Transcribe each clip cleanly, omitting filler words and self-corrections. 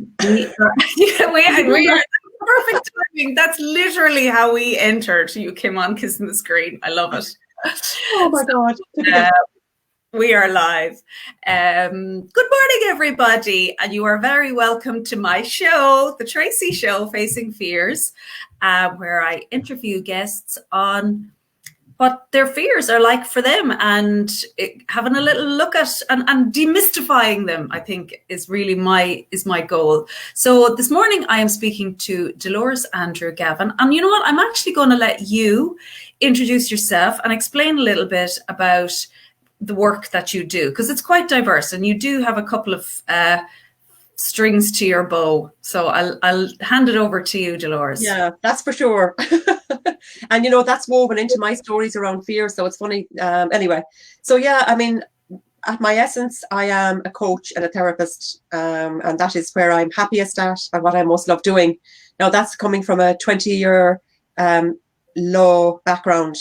We are, we are perfect timing. That's literally how we entered. You came on kissing the screen. I love it. Oh my God. Uh, we are live. Good morning, everybody. And you are very welcome to my show, The Tracy Show, Facing Fears, where I interview guests on what their fears are like for them and having a little look at and demystifying them, I think, is really my goal. So this morning I am speaking to Dolores Andrew Gavin. And you know what? I'm actually going to let you introduce yourself and explain a little bit about the work that you do, because it's quite diverse and you do have a couple of strings to your bow. So I'll hand it over to you, Dolores. Yeah, that's for sure. And that's woven into my stories around fear, so it's funny. Anyway, so yeah, I mean, at my essence, I am a coach and a therapist, and that is where I'm happiest at and what I most love doing. Now, that's coming from a 20-year law background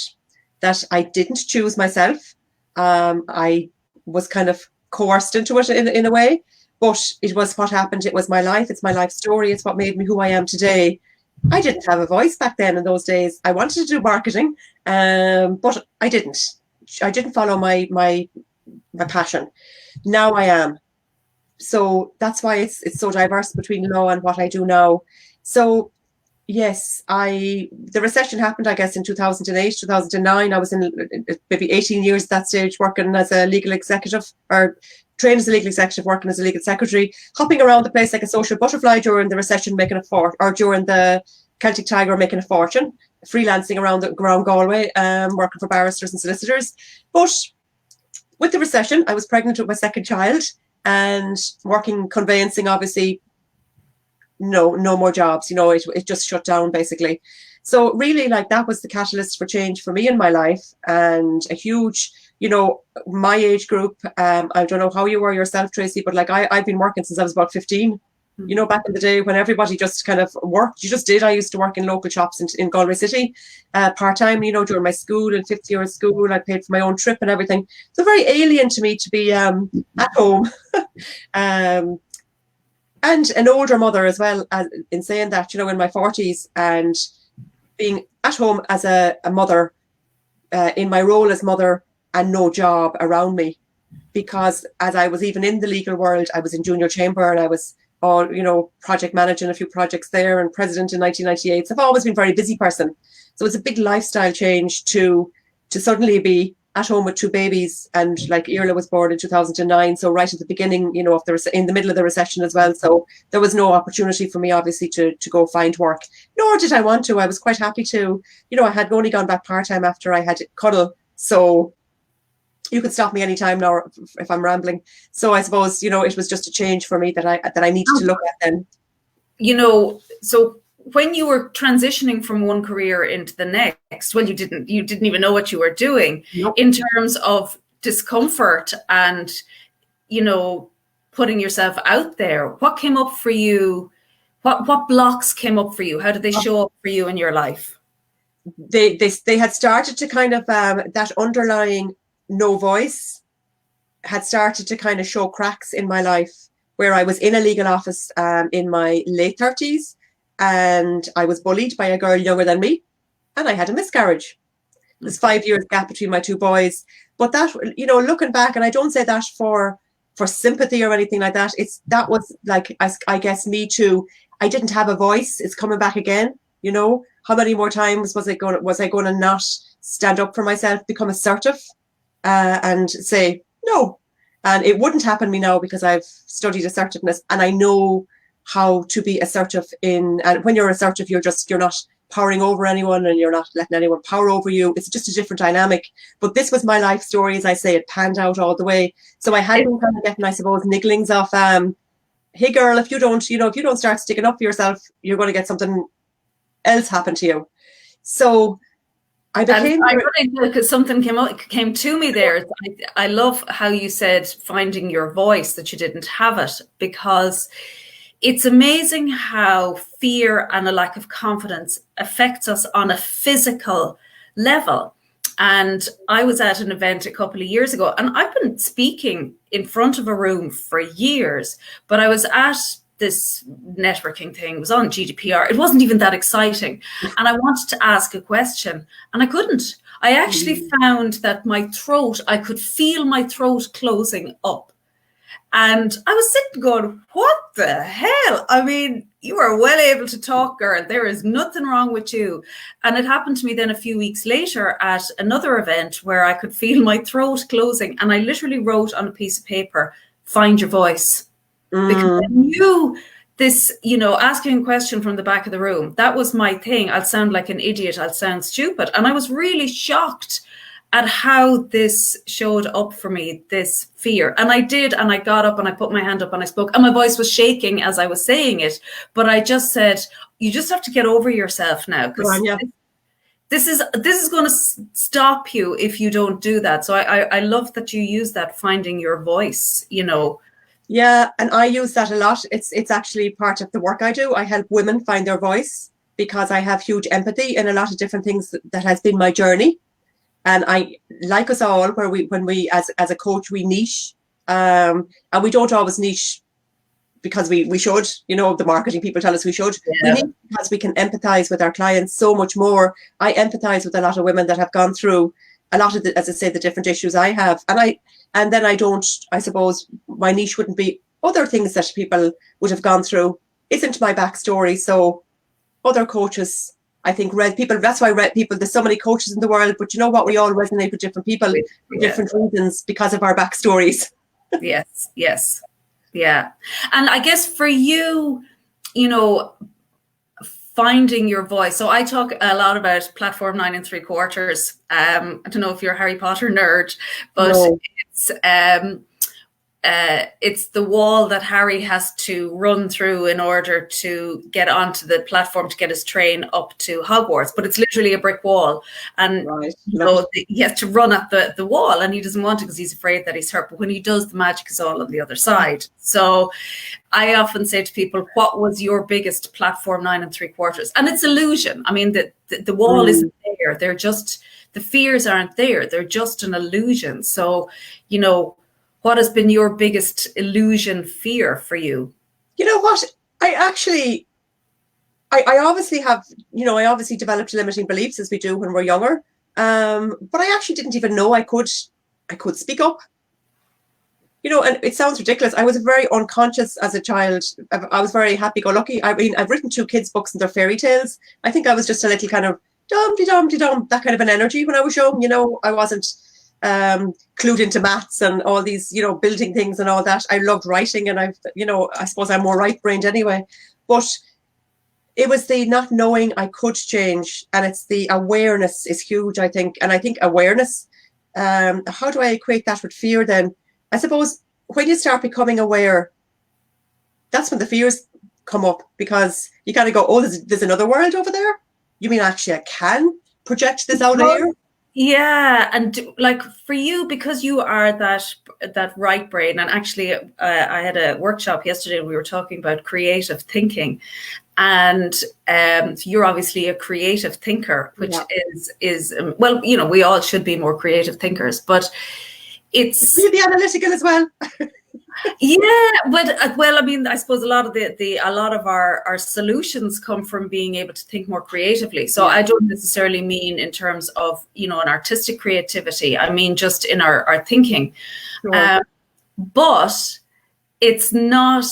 that I didn't choose myself. I was kind of coerced into it in a way, but it was what happened. It was my life. It's my life story. It's what made me who I am today. I didn't have a voice back then in those days. I wanted to do marketing, but I didn't. I didn't follow my passion. Now I am. So that's why it's so diverse between law and what I do now. So yes, the recession happened, I guess, in 2008, 2009. I was in maybe 18 years at that stage working as a legal executive, or trained as a legal executive, working as a legal secretary, hopping around the place like a social butterfly during the recession, or during the Celtic Tiger, making a fortune, freelancing around Galway, working for barristers and solicitors. But with the recession, I was pregnant with my second child and working conveyancing, obviously, no more jobs. It just shut down basically. So really, like, that was the catalyst for change for me in my life, and a huge, my age group. I don't know how you were yourself, Tracy, but like I've been working since I was about 15. Back in the day when everybody just kind of worked, you just did. I used to work in local shops in Galway City, part-time, during my school and 5th year of school. I paid for my own trip and everything. So very alien to me to be at home. And an older mother as well, in saying that, in my 40s, and being at home as a mother, in my role as mother, and no job around me. Because as I was even in the legal world, I was in junior chamber and I was project managing a few projects there and president in 1998. So I've always been a very busy person. So it's a big lifestyle change to suddenly be at home with 2 babies. And like Irla was born in 2009. So right at the beginning, in the middle of the recession as well. So there was no opportunity for me, obviously, to go find work, nor did I want to. I was quite happy to, I had only gone back part-time after I had Cuddle. So you could stop me anytime now if I'm rambling. So I suppose, it was just a change for me that I needed to look at then. So when you were transitioning from one career into the next, well, you didn't even know what you were doing. Nope. In terms of discomfort and, putting yourself out there, what came up for you? What blocks came up for you? How did they show up for you in your life? They had started to kind of, that underlying no voice had started to kind of show cracks in my life, where I was in a legal office in my late 30s, and I was bullied by a girl younger than me, and I had a miscarriage. There's 5 years gap between my 2 boys. But that, looking back, and I don't say that for sympathy or anything like that, that was like, I guess, me too. I didn't have a voice. It's coming back again. How many more times was I going to not stand up for myself, become assertive, and say no? And it wouldn't happen to me now because I've studied assertiveness and I know how to be assertive and when you're assertive, you're not powering over anyone and you're not letting anyone power over you. It's just a different dynamic. But this was my life story, as I say. It panned out all the way. So I had been kind of getting, I suppose, nigglings of, hey girl, if you don't start sticking up for yourself, you're going to get something else happen to you. So I became, because something came to me there. I love how you said finding your voice, that you didn't have it, because it's amazing how fear and a lack of confidence affects us on a physical level. And I was at an event a couple of years ago, and I've been speaking in front of a room for years, but I was at this networking thing. It was on GDPR. It wasn't even that exciting. And I wanted to ask a question and I couldn't. I actually found that I could feel my throat closing up. And I was sitting going, what the hell? I mean, you are well able to talk, girl. There is nothing wrong with you. And it happened to me then a few weeks later at another event where I could feel my throat closing. And I literally wrote on a piece of paper, find your voice. Because I knew this, asking a question from the back of the room, that was my thing. I'll sound like an idiot. I'll sound stupid. And I was really shocked at how this showed up for me, this fear. And I did, and I got up and I put my hand up and I spoke, and my voice was shaking as I was saying it. But I just said, you just have to get over yourself now, because this is going to stop you if you don't do that. So I love that you use that, finding your voice, Yeah, and I use that a lot. It's actually part of the work I do. I help women find their voice because I have huge empathy in a lot of different things that has been my journey. And I, like us all, when we as a coach, we niche, and we don't always niche because we should, the marketing people tell us we should. We niche because we can empathize with our clients so much more. I empathize with a lot of women that have gone through a lot of as I say, the different issues I have. And then I suppose my niche wouldn't be other things that people would have gone through. Isn't my backstory. So other coaches, I think, that's why there's so many coaches in the world, but you know what? We all resonate with different people for different reasons because of our backstories. Yes. Yeah. And I guess for you, finding your voice. So I talk a lot about platform 9 3/4. I don't know if you're a Harry Potter nerd, but no. It's the wall that Harry has to run through in order to get onto the platform to get his train up to Hogwarts. But it's literally a brick wall, and he has to run at the wall, and he doesn't want to because he's afraid that he's hurt. But when he does, the magic is all on the other side. So I often say to people, what was your biggest platform 9 3/4? And it's illusion. I mean, the wall isn't there. They're just, the fears aren't there. They're just an illusion. So, what has been your biggest illusion fear for you? You know what? I obviously have, I obviously developed limiting beliefs as we do when we're younger. But I actually didn't even know I could speak up. And it sounds ridiculous. I was very unconscious as a child. I was very happy-go-lucky. I mean, I've written 2 kids' books and they're fairy tales. I think I was just a little kind of dum-de-dum-de-dum, that kind of an energy when I was young. I wasn't clued into maths and all these, building things and all that. I loved writing, and I suppose I'm more right-brained anyway. But it was the not knowing I could change, and it's the awareness is huge, I think. And I think awareness, how do I equate that with fear then? I suppose when you start becoming aware, that's when the fears come up, because you kind of go, oh, there's another world over there? You mean actually I can project this out here? Yeah, and like for you, because you are that right brain, and actually I had a workshop yesterday and we were talking about creative thinking, and you're obviously a creative thinker, which is well, we all should be more creative thinkers, but it's the analytical as well. Yeah, but well, I mean, I suppose a lot of our solutions come from being able to think more creatively. So I don't necessarily mean in terms of an artistic creativity. I mean just in our thinking. Sure. But it's not,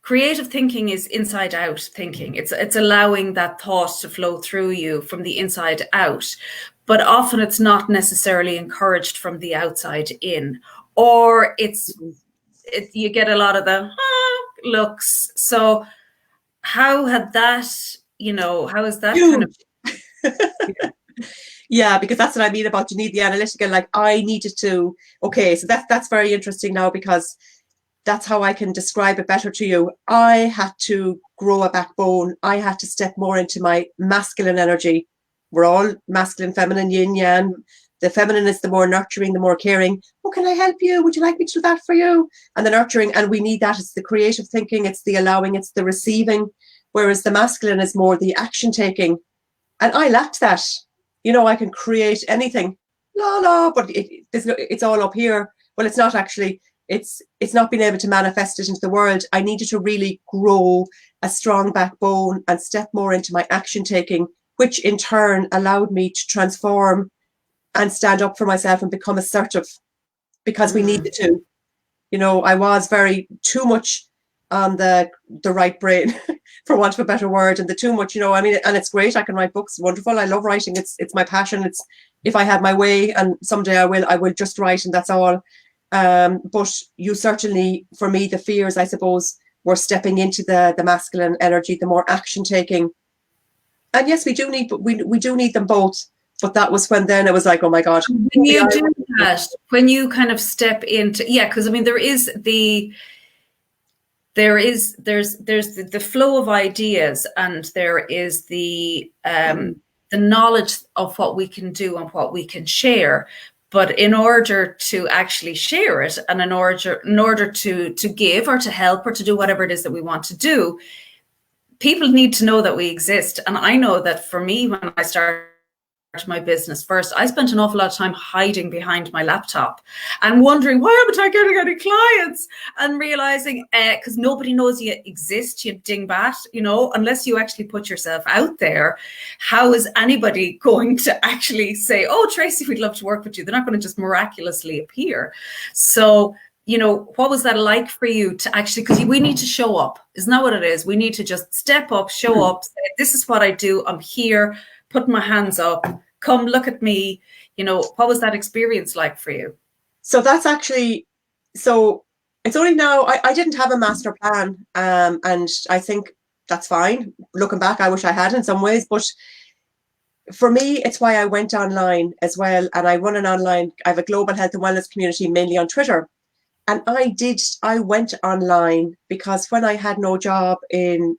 creative thinking is inside out thinking. It's allowing that thought to flow through you from the inside out. But often it's not necessarily encouraged from the outside in, or you get a lot of the looks. So how had that, how is that kind of? Yeah, because that's what I mean about you need the analytical. Like I needed to. Okay, so that's very interesting now, because that's how I can describe it better to you. I had to grow a backbone. I had to step more into my masculine energy. We're all masculine, feminine, yin, yang. The feminine is the more nurturing, the more caring. Oh, can I help you? Would you like me to do that for you? And the nurturing, and we need that. It's the creative thinking, it's the allowing, it's the receiving. Whereas the masculine is more the action taking. And I lacked that. I can create anything. But it's all up here. Well, it's not actually. it's not being able to manifest it into the world. I needed to really grow a strong backbone and step more into my action taking, which in turn allowed me to transform and stand up for myself and become assertive, because we needed to. I was very too much on the right brain, for want of a better word, and the too much, I mean, and it's great. I can write books, wonderful. I love writing. It's my passion. It's, if I had my way, and someday I will just write, and that's all. But you certainly, for me, the fears, I suppose, were stepping into the masculine energy, the more action taking. And yes, we do need them both. But that was when then it was like, oh my God. When you do that, when you kind of step into, because I mean, there's the flow of ideas, and there is the knowledge of what we can do and what we can share. But in order to actually share it, and in order to give or to help or to do whatever it is that we want to do, people need to know that we exist. And I know that for me, when I started my business first, I spent an awful lot of time hiding behind my laptop and wondering, why haven't I getting any clients? And realizing, because nobody knows you exist, you dingbat, unless you actually put yourself out there, how is anybody going to actually say, oh, Tracy, we'd love to work with you? They're not going to just miraculously appear. So, what was that like for you to actually, because we need to show up. Isn't that what it is? We need to just step up, show up, say, this is what I do. I'm here. Put my hands up, come look at me. What was that experience like for you? So that's actually, so it's only now, I didn't have a master plan. And I think that's fine. Looking back, I wish I had in some ways, but for me, it's why I went online as well. And I run I have a global health and wellness community, mainly on Twitter. And I went online because when I had no job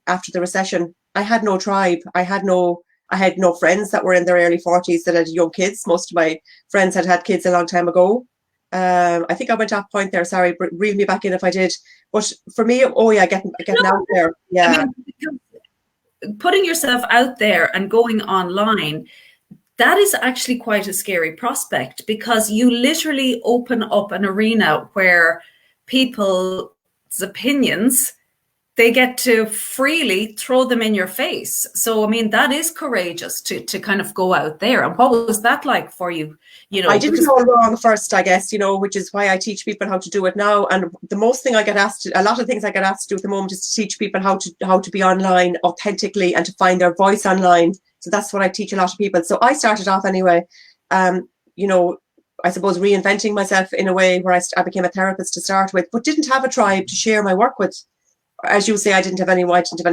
after the recession, I had no tribe. I had no friends that were in their early 40s that had young kids. Most of my friends had kids a long time ago. I think I went off point there. Sorry, reel me back in if I did. But for me, getting out there. Yeah. I mean, putting yourself out there and going online, that is actually quite a scary prospect, because you literally open up an arena where people's opinions, they get to freely throw them in your face. So, I mean, that is courageous to kind of go out there. And what was that like for you? I did it all wrong first, I guess, which is why I teach people how to do it now. And the most thing I get asked, a lot of things I get asked to do at the moment, is to teach people how to be online authentically and to find their voice online. So that's what I teach a lot of people. So I started off anyway, I suppose reinventing myself in a way where I became a therapist to start with, but didn't have a tribe to share my work with. As you say, I didn't have any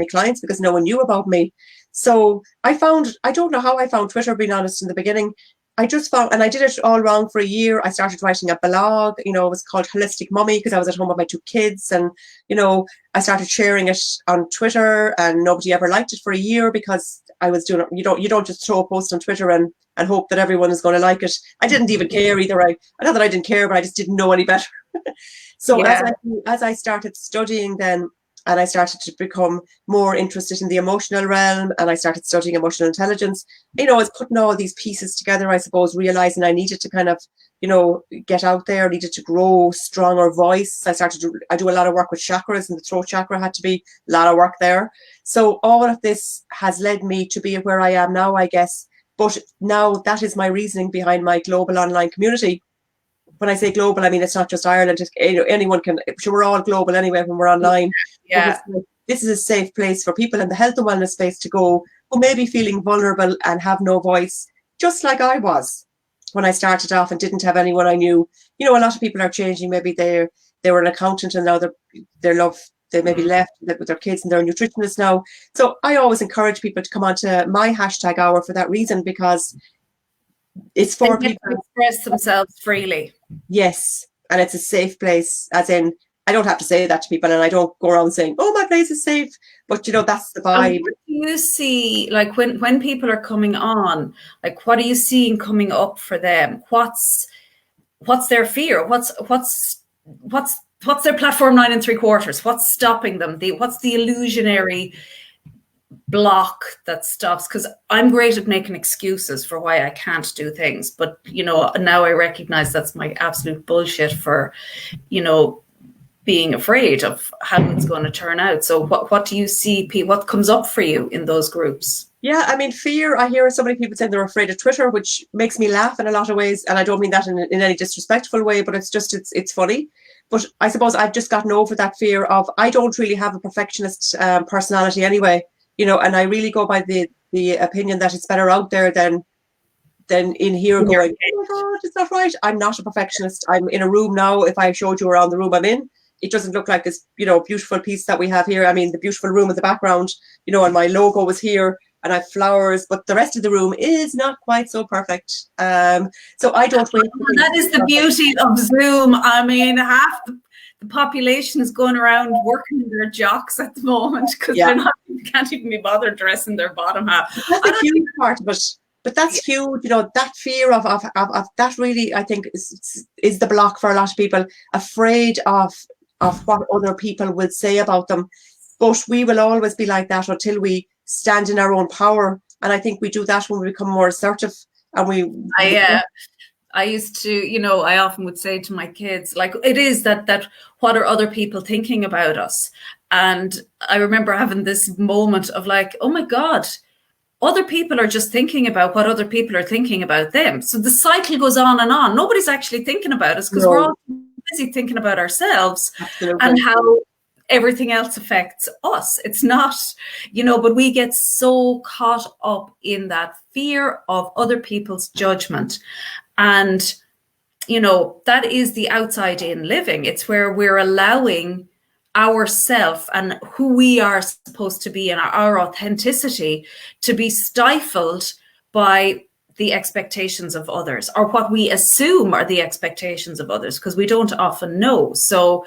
clients because no one knew about me. So I don't know how I found Twitter, being honest, in the beginning. I just found, and I did it all wrong for a year. I started writing a blog, it was called Holistic Mummy, because I was at home with my 2 kids. And, I started sharing it on Twitter, and nobody ever liked it for a year, because I was doing it. You don't just throw a post on Twitter and hope that everyone is going to like it. I didn't even care either. Not that I didn't care, but I just didn't know any better. So as I started studying then, and I started to become more interested in the emotional realm, and I started studying emotional intelligence. I was putting all these pieces together, I suppose, realizing I needed to kind of, get out there, needed to grow stronger voice. I do a lot of work with chakras, and the throat chakra had to be a lot of work there. So all of this has led me to be where I am now, I guess. But now that is my reasoning behind my global online community. When I say global, I mean, it's not just Ireland. Anyone can, sure, we're all global anyway when we're online. Yeah. This is a safe place for people in the health and wellness space to go who may be feeling vulnerable and have no voice, just like I was when I started off and didn't have anyone I knew. A lot of people are changing. Maybe they were an accountant and now they maybe left with their kids, and they're a nutritionist now. So I always encourage people to come onto my hashtag hour for that reason, because it's for people to express themselves freely. Yes, and it's a safe place, as in, I don't have to say that to people, and I don't go around saying, oh, my place is safe, but that's the vibe. And what do you see, like when people are coming on, like what are you seeing coming up for them? What's their fear? What's their platform 9 3/4? What's stopping them? What's the illusionary block that stops? Because I'm great at making excuses for why I can't do things, but now I recognize that's my absolute bullshit for being afraid of how it's going to turn out. So what do you see, what comes up for you in those groups? Yeah, I mean, fear. I hear so many people saying they're afraid of Twitter, which makes me laugh in a lot of ways. And I don't mean that in any disrespectful way, but it's funny. But I suppose I've just gotten over that fear of, I don't really have a perfectionist personality anyway, and I really go by the opinion that it's better out there than in here going, oh my God, it's not right. I'm not a perfectionist. I'm in a room now. If I showed you around the room I'm in, it doesn't look like this, beautiful piece that we have here. I mean, the beautiful room in the background, and my logo was here and I have flowers, but the rest of the room is not quite so perfect. So I don't wait. That is the beauty of Zoom. I mean, half the population is going around working in their jocks at the moment because they can't even be bothered dressing their bottom half. That's a huge part of it. But that's huge, that fear of that really, I think, is the block for a lot of people, afraid of what other people will say about them. But we will always be like that until we stand in our own power. And I think we do that when we become more assertive. And I used to, I often would say to my kids, like, it is that what are other people thinking about us? And I remember having this moment of like, oh my God, other people are just thinking about what other people are thinking about them. So the cycle goes on and on. Nobody's actually thinking about us because we're all busy thinking about ourselves. Absolutely. And how everything else affects us. It's not, but we get so caught up in that fear of other people's judgment. And, that is the outside in living. It's where we're allowing ourself and who we are supposed to be and our authenticity to be stifled by the expectations of others, or what we assume are the expectations of others, because we don't often know. So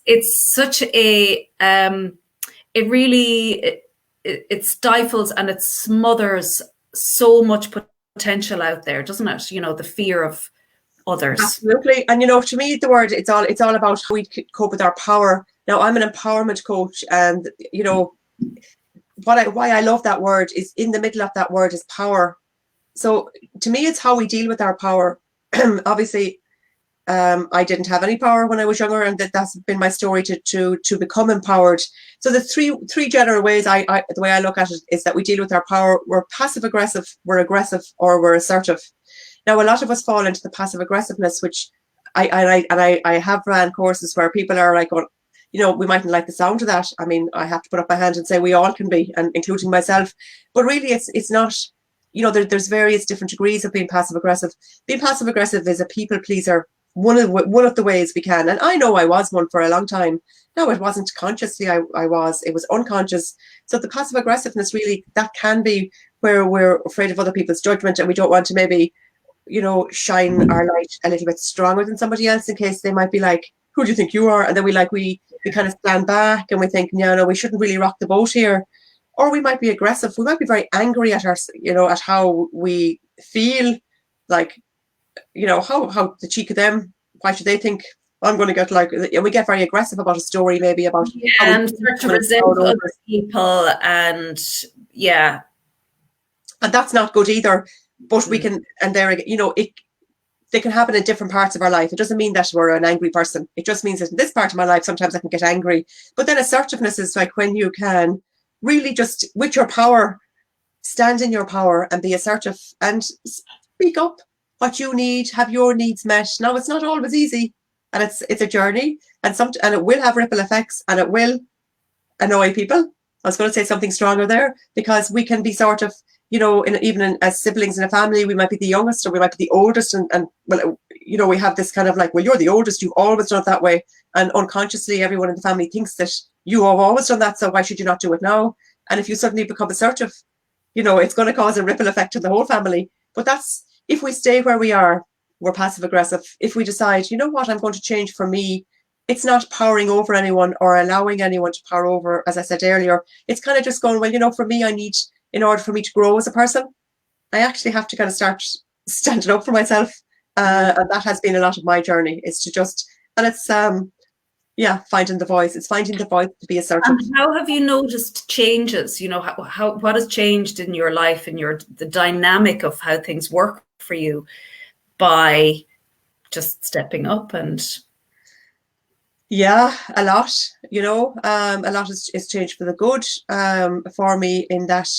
it's such a it really it stifles and it smothers so much potential out there, doesn't it? The fear of others. Absolutely. And to me, the word, it's all about how we cope with our power. Now, I'm an empowerment coach, and why I love that word is, in the middle of that word is power. So to me, it's how we deal with our power. Obviously, I didn't have any power when I was younger, and that's been my story to become empowered. So the three general ways the way I look at it is that we deal with our power. We're passive aggressive, we're aggressive, or we're assertive. Now, a lot of us fall into the passive aggressiveness, which I have ran courses where people are like, oh, we mightn't like the sound of that. I mean, I have to put up my hand and say we all can be, and including myself. But really, it's not. There's various different degrees of being passive aggressive. Being passive aggressive is a people pleaser. One of the ways we can, and I know I was one for a long time. No, it wasn't consciously. I was. It was unconscious. So the passive aggressiveness, really, that can be where we're afraid of other people's judgment, and we don't want to maybe shine our light a little bit stronger than somebody else, in case they might be like, who do you think you are? And then we kind of stand back and we think, no, we shouldn't really rock the boat here. Or we might be aggressive. We might be very angry at at how we feel, like, how the cheek of them, why should they think I'm going to get and we get very aggressive about a story, maybe about and start to resent other people, and and that's not good either. But we can, and there, they can happen in different parts of our life. It doesn't mean that we're an angry person. It just means that in this part of my life, sometimes I can get angry. But then assertiveness is like when you can really just, with your power, stand in your power and be assertive and speak up what you need, have your needs met. Now, it's not always easy, and it's a journey, and it will have ripple effects, and it will annoy people. I was going to say something stronger there, because we can be sort of, even as siblings in a family, we might be the youngest or we might be the oldest, and well, we have this kind of like, well, you're the oldest, you've always done it that way, and unconsciously everyone in the family thinks that you have always done that, so why should you not do it now? And if you suddenly become assertive, it's going to cause a ripple effect to the whole family. But that's, if we stay where we are, we're passive aggressive. If we decide, what, I'm going to change for me, it's not powering over anyone or allowing anyone to power over, as I said earlier. It's kind of just going, well, for me, in order for me to grow as a person, I actually have to kind of start standing up for myself. And that has been a lot of my journey, is to just, and it's, finding the voice. It's finding the voice to be assertive. And how have you noticed changes? What has changed in your life and the dynamic of how things work for you by just stepping up and... Yeah, a lot, a lot is changed for the good for me in that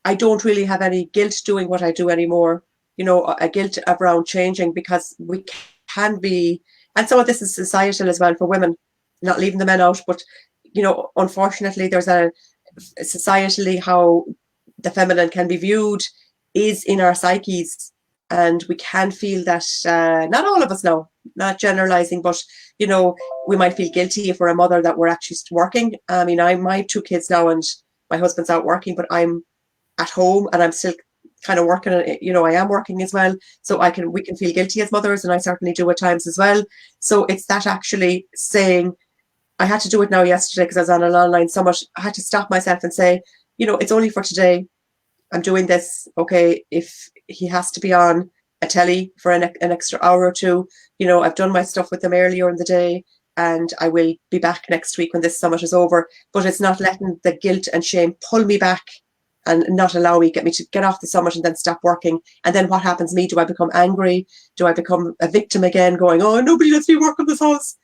I don't really have any guilt doing what I do anymore. A guilt around changing because we can be, and some of this is societal as well for women, not leaving the men out, but unfortunately, there's a societally how the feminine can be viewed is in our psyches, and we can feel that not all of us know, not generalizing, but we might feel guilty if we're a mother that we're actually working. I mean, I my two kids now, and my husband's out working, but I'm at home and I'm still kind of working. I am working as well, so we can feel guilty as mothers, and I certainly do at times as well. So it's that actually saying, I had to do it now yesterday because I was on an online summit. I had to stop myself and say, it's only for today. I'm doing this. Okay, if he has to be on a telly for an extra hour or two, I've done my stuff with them earlier in the day, and I will be back next week when this summit is over. But it's not letting the guilt and shame pull me back and not allow me, get me to get off the summit and then stop working. And then what happens to me? Do I become angry? Do I become a victim again, going, oh, nobody lets me work on this house?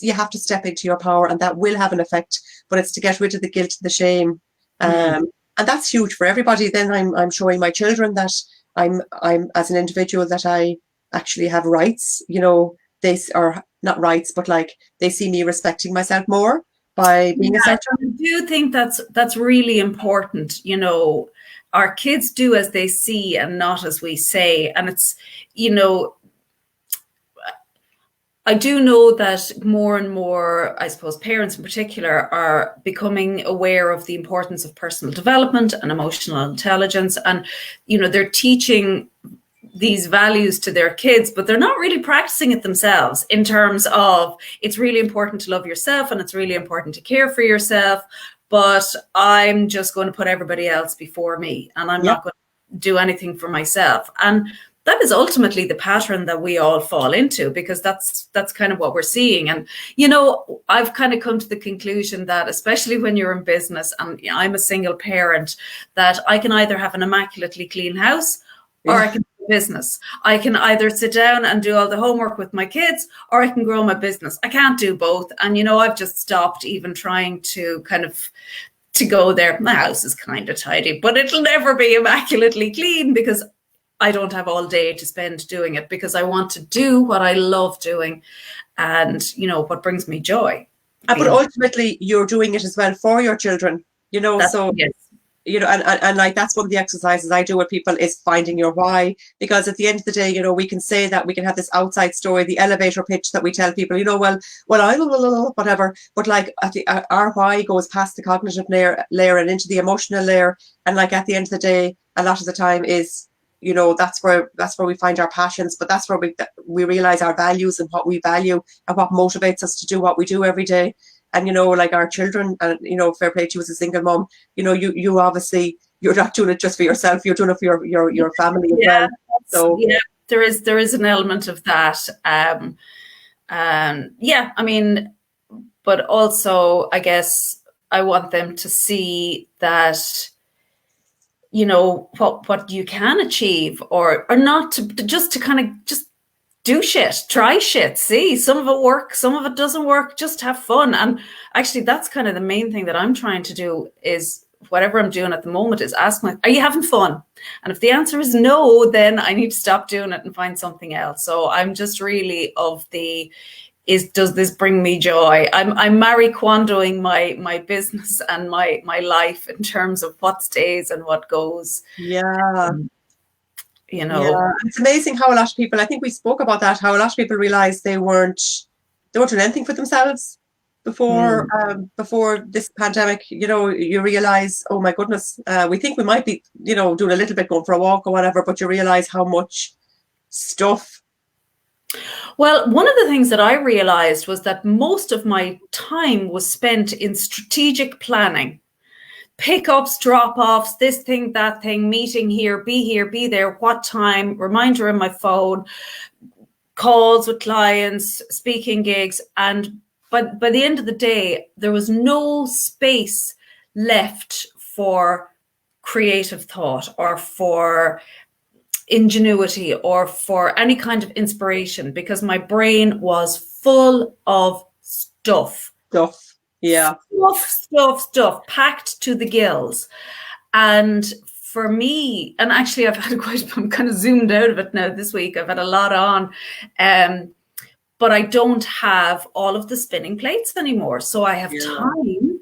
You have to step into your power, and that will have an effect. But it's to get rid of the guilt and the shame. And that's huge for everybody. Then I'm showing my children that I'm as an individual that I actually have rights. They are not rights, but like they see me respecting myself more by being a certain. I do think that's really important. Our kids do as they see and not as we say, and it's I do know that more and more, I suppose, parents in particular are becoming aware of the importance of personal development and emotional intelligence. And, they're teaching these values to their kids, but they're not really practicing it themselves in terms of it's really important to love yourself and it's really important to care for yourself. But I'm just going to put everybody else before me, and I'm not going to do anything for myself. And that is ultimately the pattern that we all fall into, because that's kind of what we're seeing. And, I've kind of come to the conclusion that, especially when you're in business, and I'm a single parent, that I can either have an immaculately clean house or I can do business. I can either sit down and do all the homework with my kids, or I can grow my business. I can't do both. And, I've just stopped even trying to to go there. My house is kind of tidy, but it'll never be immaculately clean because I don't have all day to spend doing it, because I want to do what I love doing and, what brings me joy. But ultimately, you're doing it as well for your children, so, yes. And like that's one of the exercises I do with people is finding your why, because at the end of the day, we can say that we can have this outside story, the elevator pitch that we tell people, well, I whatever, but like our why goes past the cognitive layer and into the emotional layer. And like at the end of the day, a lot of the time is, that's where we find our passions, but that's where we realize our values and what we value and what motivates us to do what we do every day. And, like our children, and, fair play to you as a single mom, you obviously, you're not doing it just for yourself, you're doing it for your family as well. So yeah, there is an element of that. I mean, but also I guess I want them to see that, what you can achieve, or not to kind of just do shit, try shit, see, some of it works, some of it doesn't work, just have fun. And actually that's kind of the main thing that I'm trying to do, is whatever I'm doing at the moment is ask myself, are you having fun? And if the answer is no, then I need to stop doing it and find something else. So I'm just really does this bring me joy? I'm Marie Kondoing my business and my life in terms of what stays and what goes. Yeah. It's amazing how a lot of people, I think we spoke about that, how a lot of people realize they weren't doing anything for themselves before this pandemic. You realize, oh my goodness, we think we might be, doing a little bit, going for a walk or whatever, but you realize how much stuff. Well, one of the things that I realized was that most of my time was spent in strategic planning. Pickups, drop-offs, this thing, that thing, meeting here, be there, what time, reminder in my phone, calls with clients, speaking gigs. And by the end of the day, there was no space left for creative thought or for ingenuity or for any kind of inspiration, because my brain was full of stuff. Stuff. Yeah. Stuff, packed to the gills. And for me, and actually I've had I'm kind of zoomed out of it now this week. I've had a lot on. But I don't have all of the spinning plates anymore. So I have time,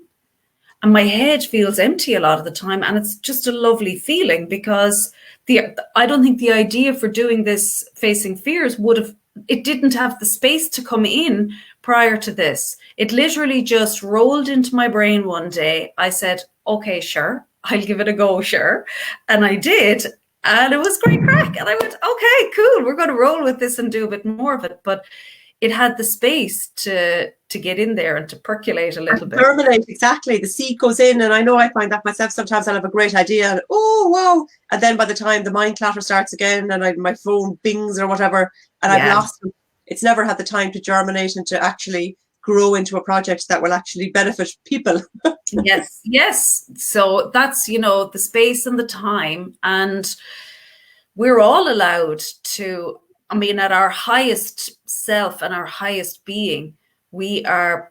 and my head feels empty a lot of the time. And it's just a lovely feeling, because I don't think the idea for doing this Facing Fears it didn't have the space to come in prior to this. It literally just rolled into my brain one day. I said, okay, sure, I'll give it a go, sure. And I did. And it was great crack. And I went, okay, cool, we're going to roll with this and do a bit more of it. But it had the space to get in there and to percolate a little bit. Percolate, exactly. The seed goes in, and I know I find that myself. Sometimes I'll have a great idea, and oh wow, and then by the time the mind clatter starts again, and my phone bings or whatever, and I've lost it. It's never had the time to germinate and to actually grow into a project that will actually benefit people. Yes. So that's, the space and the time, and we're all allowed to. I mean, at our highest self and our highest being, we are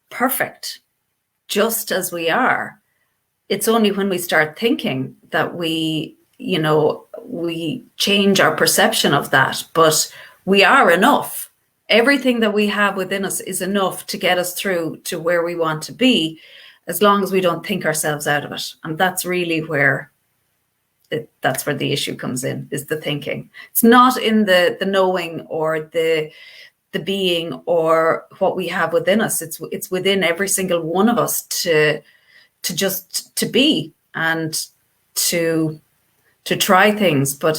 perfect just as we are. It's only when we start thinking that we change our perception of that. But we are enough. Everything that we have within us is enough to get us through to where we want to be, as long as we don't think ourselves out of it. And that's really where the issue comes in, is the thinking. It's not in the knowing or the being or what we have within us. It's within every single one of us to be and to try things. But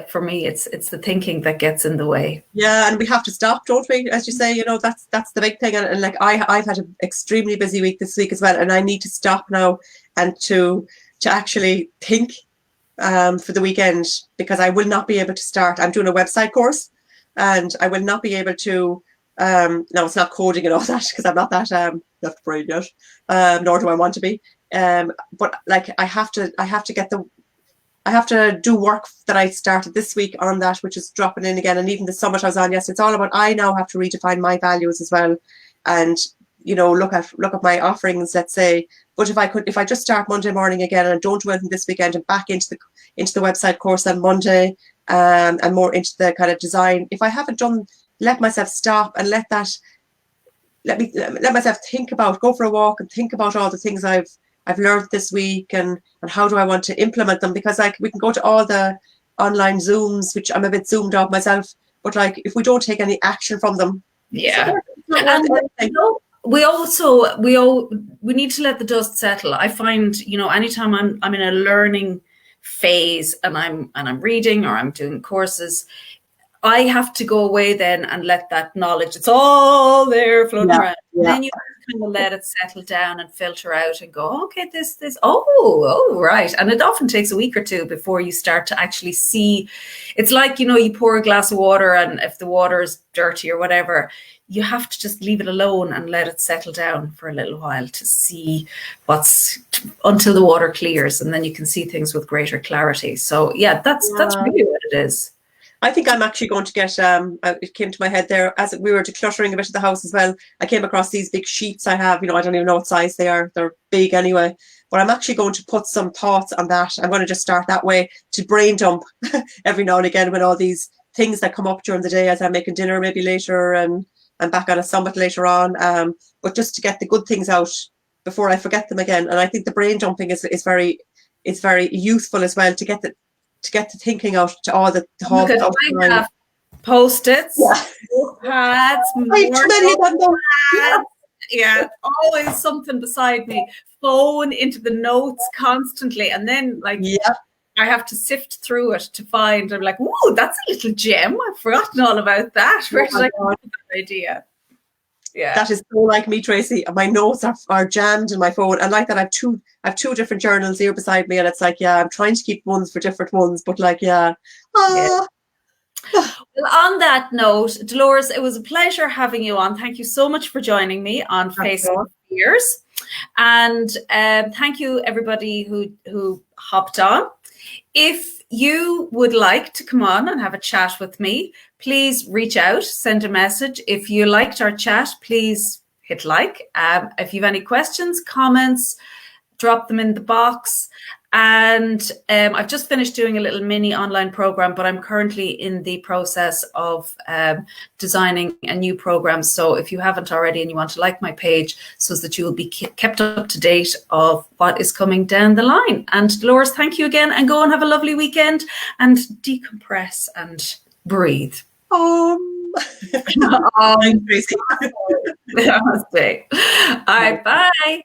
for me, it's the thinking that gets in the way. Yeah, and we have to stop, don't we? As you say, that's the big thing. And like I've had an extremely busy week this week as well, and I need to stop now and to actually think for the weekend, because I will not be able to start. I'm doing a website course, and I will not be able to. No, it's not coding and all that, because I'm not that brain yet, nor do I want to be. But like I have to do work that I started this week on that, which is dropping in again. And even the summit I was on yesterday, it's all about, I now have to redefine my values as well, and look at my offerings, let's say. But if I just start Monday morning again and don't do anything this weekend, and back into the website course on Monday, and more into the kind of design, if I haven't let myself stop and let myself think about, go for a walk and think about all the things I've learned this week, and how do I want to implement them, because like we can go to all the online Zooms, which I'm a bit zoomed out myself, but like if we don't take any action from them, we need to let the dust settle. I find, anytime I'm in a learning phase and I'm reading or I'm doing courses, I have to go away then and let that knowledge, it's all there floating around. Yeah. Then you kind of let it settle down and filter out and go, okay, this, right. And it often takes a week or two before you start to actually see. It's like, you pour a glass of water, and if the water is dirty or whatever, you have to just leave it alone and let it settle down for a little while to see until the water clears, and then you can see things with greater clarity. So that's really what it is. I think I'm actually going to get, it came to my head there as we were decluttering a bit of the house as well. I came across these big sheets I have, I don't even know what size they are. They're big anyway. But I'm actually going to put some thoughts on that. I'm going to just start that way, to brain dump every now and again when all these things that come up during the day as I'm making dinner maybe later, and I'm back on a summit later on. But just to get the good things out before I forget them again. And I think the brain dumping is very useful as well, to get the thinking out to all the whole stuff. I have Post-its, pads, always something beside me, phone into the notes constantly, and then I have to sift through it to find. I'm like, ooh, that's a little gem. I've forgotten all about that. Where did I come up with that idea? Yeah, that is so like me, Tracy. My notes are jammed in my phone, and like that, I have two different journals here beside me, and it's like, I'm trying to keep ones for different ones, but like, Well, on that note, Dolores, it was a pleasure having you on. Thank you so much for joining me on Facing Fears, and thank you everybody who hopped on. If you would like to come on and have a chat with me, please reach out, send a message. If you liked our chat, please hit like. If you have any questions, comments, drop them in the box. And I've just finished doing a little mini online program, but I'm currently in the process of designing a new program. So if you haven't already and you want to like my page so that you will be kept up to date of what is coming down the line. And Dolores, thank you again, and go and have a lovely weekend and decompress and breathe. Thanks, Tracy. Namaste. All right, bye.